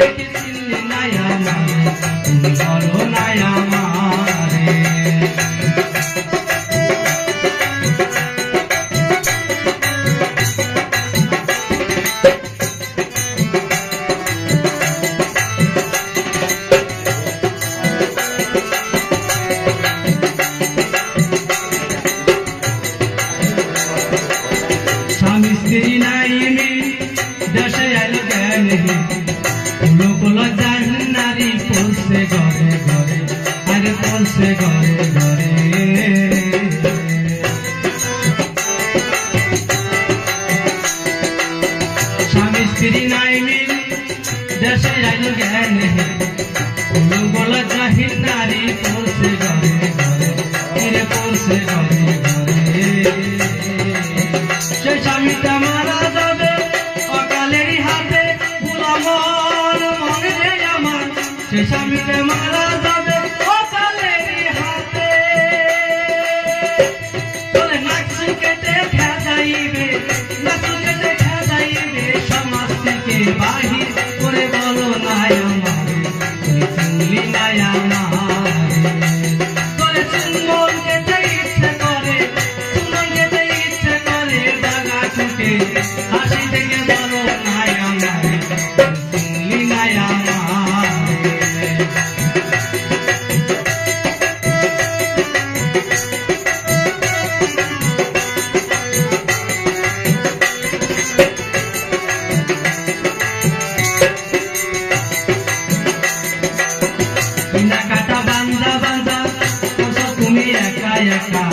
দেখে চিনলি নাই আমারে, তুমি বলো নাই আমারে। স্বামী স্ত্রী নাই মিল, দেশে আইলো জ্ঞানহীন, কুলো কুলো জাহিন নারী পড়ছে ঘরে ঘরে, আরে পড়ছে ঘরে ঘরে। স্বামী স্ত্রী নাই মিল, দেশে আইলো জ্ঞানহীন, কুলো কুলো জাহিন নারী পড়ছে ঘরে ঘরে, আরে পড়ছে ঘরে ঘরে। সে স্বামীটা মারা যাবে অকালেরই হাতে, গোলামর মনে রে আমার, সে স্বামীটা মারা যাবে অকালেরই হাতে। বলে নাকসু কেটে খেদাইবে, নাকসু কেটে খেদাইবে, সমাজ থেকে বাহির করে বলো নাই আমারে, তুমি চিনলি নাই আমারে। করে চুম্বন খেতে ইচ্ছে করে, চুম্বন খেতে ইচ্ছে করে, দাগা ঠুকে হাসি থেকে বলো নাই আমারে, তুমি চিনলি নাই আমারে। কাটা বান্ধা বান্ধা করছো তুমি একা একা,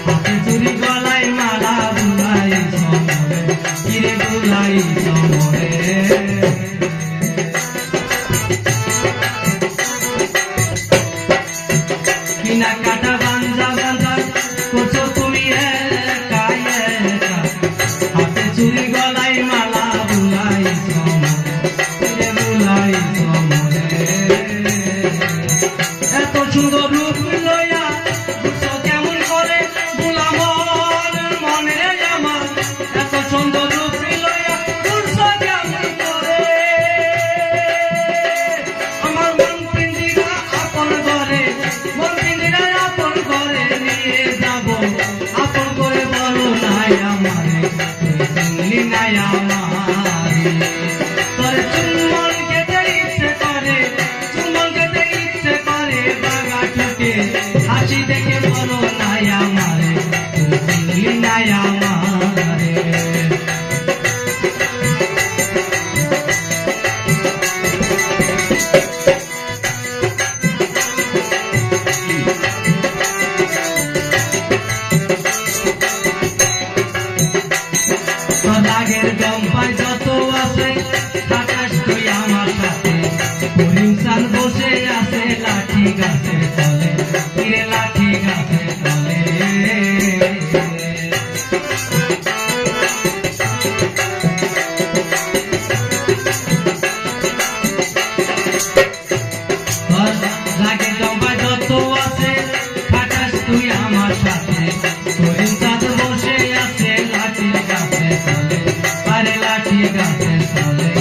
হাতে চুরি গলায় মালা বুলাই সমরে, কিরে বুলাই সমরে। কিনা কাটা বান্ধা বান্ধা করছো তুমি একা একা, হাতে চুরি গলায় মালা বুলাই সমরে, কিরে বুলাই সমরে। এত সুন্দর রূপ লইয়া ঘুরছো কেমন করে, গোলামর মনে রে আমার, এত সুন্দর রূপ লইয়া ঘুরছো কেমন করে। আমার মন পিন্দিরা আপন ঘরে, মন পিন্দিরা আপন ঘরে নিয়ে যাব, আপন করে বলো নাই আমারে, তুমি চিনলি নাই আমারে। তোর চুম্বন খেতে ইচ্ছে করে, চুম্বন খেতে ইচ্ছে করে, বাগা ঠুকে হাসি দেখে বলো নাই আমারে, তুমি চিনলি নাই আমারে। রাগের জম্পায় যত আছে থাকাস তুই আমার সাথে, হরিণসান বসে আছে লাঠি গাছে তলে, কিরে লাঠি গাছে তলে। রাগের জম্পায় যত আছে থাকাস তুই আমার সাথে, হরিণসান বসে আছে লাঠি গাছে তলে, আরে লাঠি গাছে তলে।